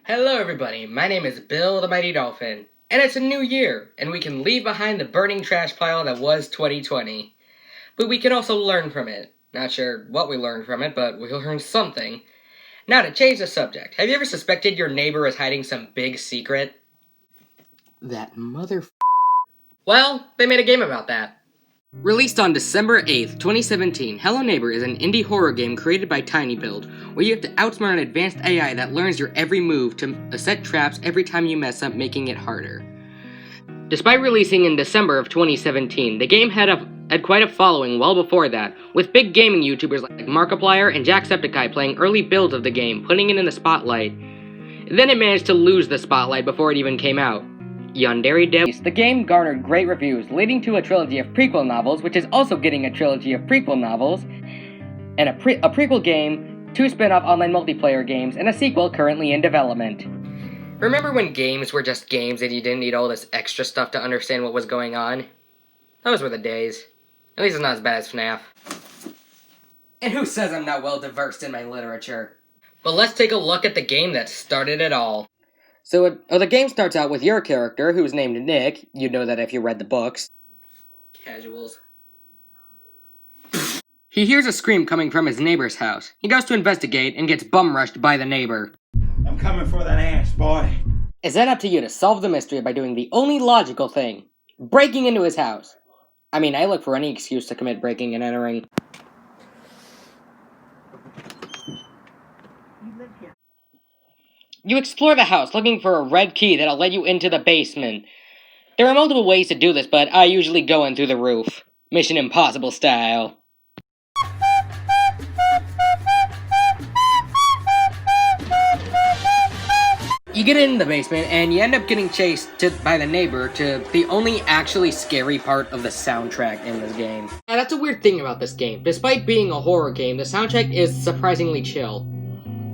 Hello everybody, my name is Bill the Mighty Dolphin, and it's a new year, and we can leave behind the burning trash pile that was 2020. But we can also learn from it. Not sure what we learned from it, but we learned something. Now to change the subject, have you ever suspected your neighbor is hiding some big secret? That Well, they made a game about that. Released on December 8th, 2017, Hello Neighbor is an indie horror game created by tinyBuild, where you have to outsmart an advanced AI that learns your every move to set traps every time you mess up, making it harder. Despite releasing in December of 2017, the game had quite a following well before that, with big gaming YouTubers like Markiplier and Jacksepticeye playing early builds of the game, putting it in the spotlight. Then it managed to lose the spotlight before it even came out. Yandere Devils. The game garnered great reviews, leading to a trilogy of prequel novels, which is also getting a trilogy of prequel novels, and a prequel game, 2 spin-off online multiplayer games, and a sequel currently in development. Remember when games were just games and you didn't need all this extra stuff to understand what was going on? Those were the days. At least it's not as bad as FNAF. And who says I'm not well versed in my literature? But let's take a look at the game that started it all. So the game starts out with your character, who's named Nick. You'd know that if you read the books. Casuals. He hears a scream coming from his neighbor's house. He goes to investigate and gets bum-rushed by the neighbor. I'm coming for that ass, boy. It's then up to you to solve the mystery by doing the only logical thing. Breaking into his house. I mean, I look for any excuse to commit breaking and entering. You explore the house looking for a red key that'll let you into the basement. There are multiple ways to do this, but I usually go in through the roof. Mission Impossible style. You get in the basement, and you end up getting chased by the neighbor to the only actually scary part of the soundtrack in this game. Now, that's a weird thing about this game. Despite being a horror game, the soundtrack is surprisingly chill.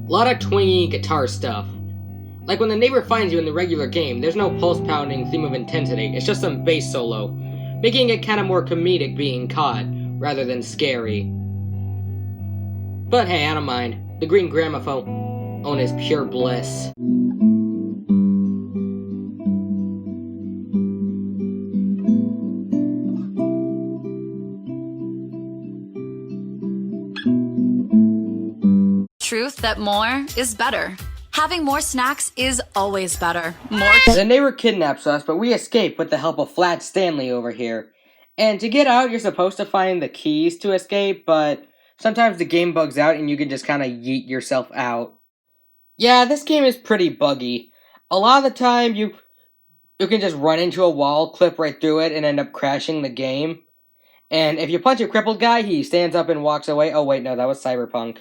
A lot of twingy guitar stuff. Like when the neighbor finds you in the regular game, there's no pulse-pounding theme of intensity, it's just some bass solo, making it kind of more comedic being caught, rather than scary. But hey, I don't mind. The green gramophone is pure bliss. Truth that more is better. Having more snacks is always better. The neighbor kidnaps us, but we escape with the help of Flat Stanley over here. And to get out, you're supposed to find the keys to escape, but sometimes the game bugs out and you can just kind of yeet yourself out. Yeah, this game is pretty buggy. A lot of the time, you can just run into a wall, clip right through it, and end up crashing the game. And if you punch a crippled guy, he stands up and walks away. Oh wait, no, that was Cyberpunk.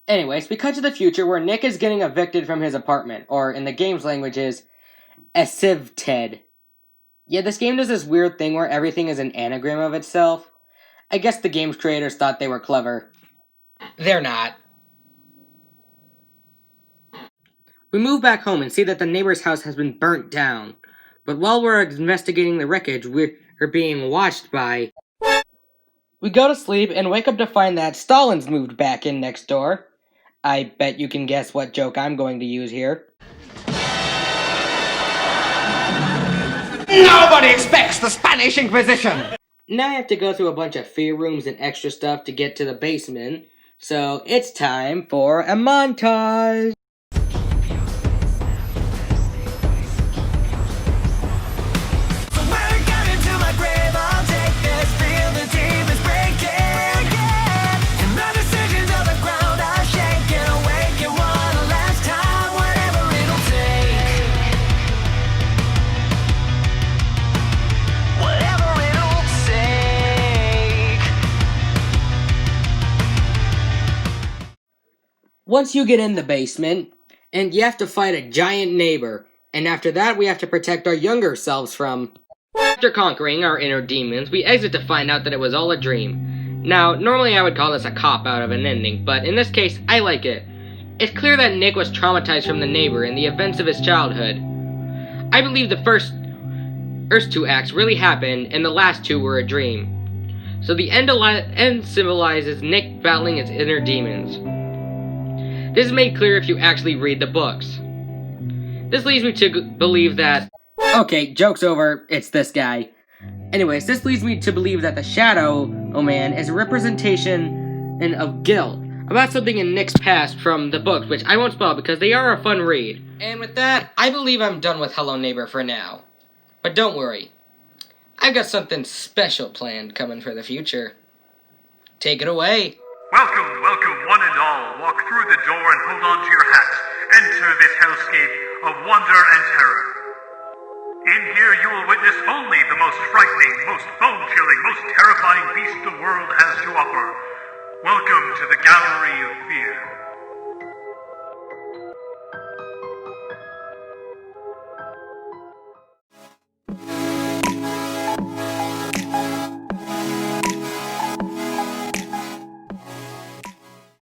Anyways, we cut to the future where Nick is getting evicted from his apartment, or in the game's language is evicted. Yeah, this game does this weird thing where everything is an anagram of itself. I guess the game's creators thought they were clever. They're not. We move back home and see that the neighbor's house has been burnt down. But while we're investigating the wreckage, we're being watched by... We go to sleep and wake up to find that Stalin's moved back in next door. I bet you can guess what joke I'm going to use here. Nobody expects the Spanish Inquisition! Now I have to go through a bunch of fear rooms and extra stuff to get to the basement, so it's time for a montage! Once you get in the basement, and you have to fight a giant neighbor, and after that we have to protect our younger selves from... After conquering our inner demons, we exit to find out that it was all a dream. Now, normally I would call this a cop-out of an ending, but in this case, I like it. It's clear that Nick was traumatized from the neighbor and the events of his childhood. I believe the first 2 acts really happened, and the last 2 were a dream. So the end symbolizes Nick battling his inner demons. This is made clear if you actually read the books. This leads me to believe that... Okay, joke's over, it's this guy. Anyways, this leads me to believe that the Shadow Man is a representation of guilt, about something in Nick's past from the books, which I won't spoil because they are a fun read. And with that, I believe I'm done with Hello Neighbor for now. But don't worry, I've got something special planned coming for the future. Take it away. Welcome, welcome, one and all. Walk through the door and hold on to your hats. Enter this hellscape of wonder and terror. In here you will witness only the most frightening, most bone-chilling, most terrifying beast the world has to offer. Welcome to the Gallery of Fear.